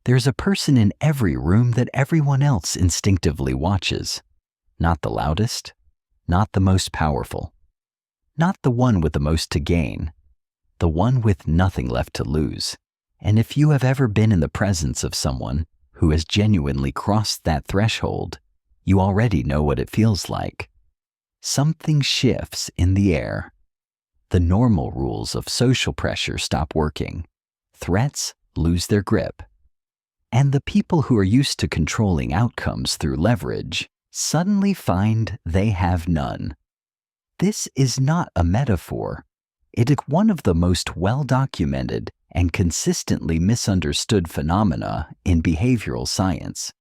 There's a person in every room that everyone else instinctively watches. Not the loudest, not the most powerful, not the one with the most to gain, the one with nothing left to lose. And if you have ever been in the presence of someone who has genuinely crossed that threshold, you already know what it feels like. Something shifts in the air. The normal rules of social pressure stop working. Threats lose their grip. And the people who are used to controlling outcomes through leverage suddenly find they have none. This is not a metaphor. It is one of the most well-documented and consistently misunderstood phenomena in behavioral science.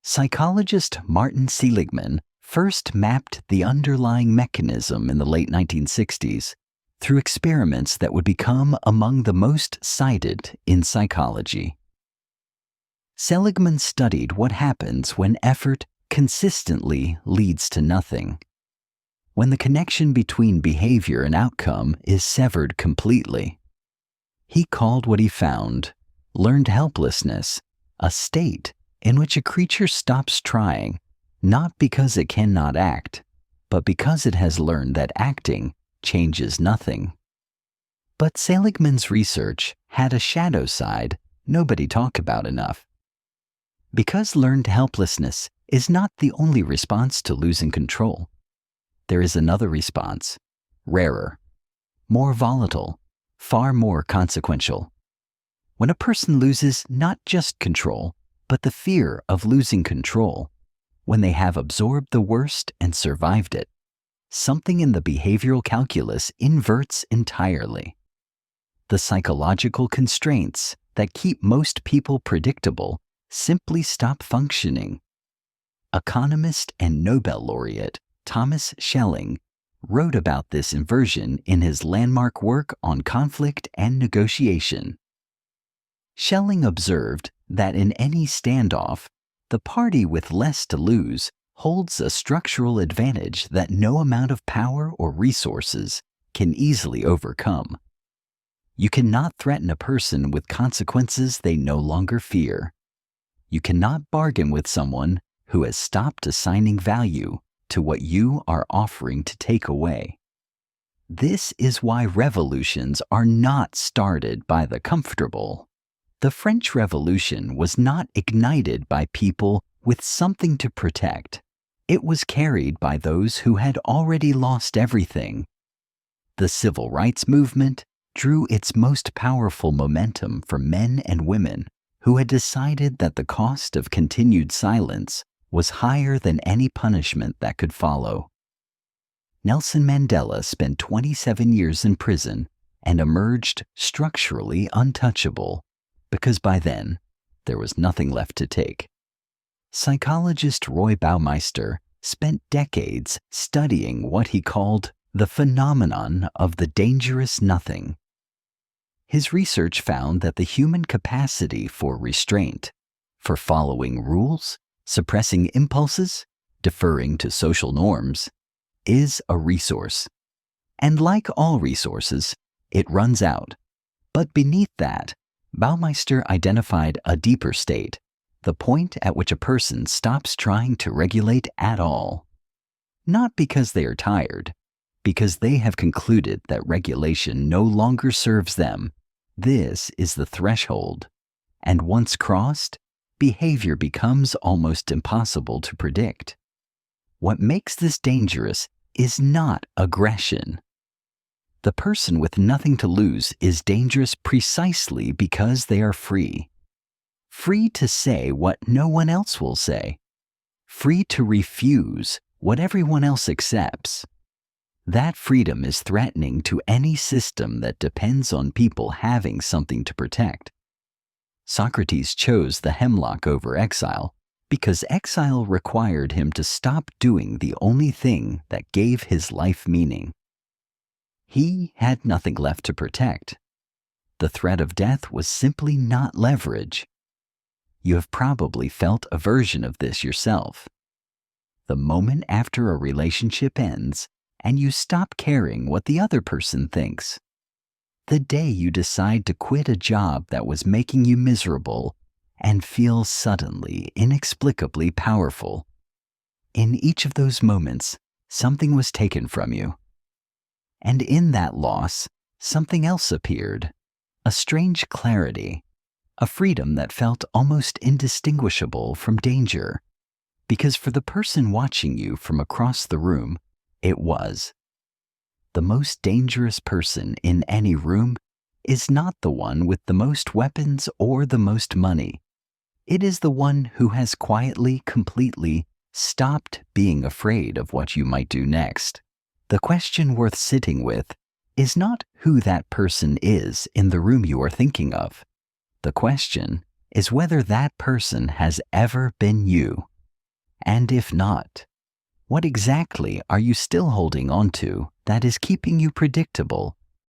Psychologist Martin Seligman first mapped the underlying mechanism in the late 1960s through experiments that would become among the most cited in psychology. Seligman studied what happens when effort consistently leads to nothing. When the connection between behavior and outcome is severed completely. He called what he found learned helplessness, a state in which a creature stops trying, not because it cannot act, but because it has learned that acting changes nothing. But Seligman's research had a shadow side nobody talked about enough. Because learned helplessness is not the only response to losing control. There is another response, rarer, more volatile, far more consequential. When a person loses not just control, but the fear of losing control, when they have absorbed the worst and survived it, something in the behavioral calculus inverts entirely. The psychological constraints that keep most people predictable simply stop functioning. Economist and Nobel laureate Thomas Schelling wrote about this inversion in his landmark work on conflict and negotiation. Schelling observed that in any standoff, the party with less to lose holds a structural advantage that no amount of power or resources can easily overcome. You cannot threaten a person with consequences they no longer fear. You cannot bargain with someone who has stopped assigning value to what you are offering to take away. This is why revolutions are not started by the comfortable. The French Revolution was not ignited by people with something to protect. It was carried by those who had already lost everything. The civil rights movement drew its most powerful momentum from men and women who had decided that the cost of continued silence was higher than any punishment that could follow. Nelson Mandela spent 27 years in prison and emerged structurally untouchable because by then there was nothing left to take. Psychologist Roy Baumeister spent decades studying what he called the phenomenon of the dangerous nothing. His research found that the human capacity for restraint, for following rules, suppressing impulses, deferring to social norms, is a resource. And like all resources, it runs out. But beneath that, Baumeister identified a deeper state, the point at which a person stops trying to regulate at all. Not because they are tired, because they have concluded that regulation no longer serves them. This is the threshold. And once crossed, behavior becomes almost impossible to predict. What makes this dangerous is not aggression. The person with nothing to lose is dangerous precisely because they are free. Free to say what no one else will say. Free to refuse what everyone else accepts. That freedom is threatening to any system that depends on people having something to protect. Socrates chose the hemlock over exile because exile required him to stop doing the only thing that gave his life meaning. He had nothing left to protect. The threat of death was simply not leverage. You have probably felt a version of this yourself. The moment after a relationship ends and you stop caring what the other person thinks. The day you decide to quit a job that was making you miserable and feel suddenly, inexplicably powerful. In each of those moments, something was taken from you. And in that loss, something else appeared, a strange clarity, a freedom that felt almost indistinguishable from danger, because for the person watching you from across the room, it was. The most dangerous person in any room is not the one with the most weapons or the most money. It is the one who has quietly, completely stopped being afraid of what you might do next. The question worth sitting with is not who that person is in the room you are thinking of. The question is whether that person has ever been you. And if not, what exactly are you still holding on to that is keeping you predictable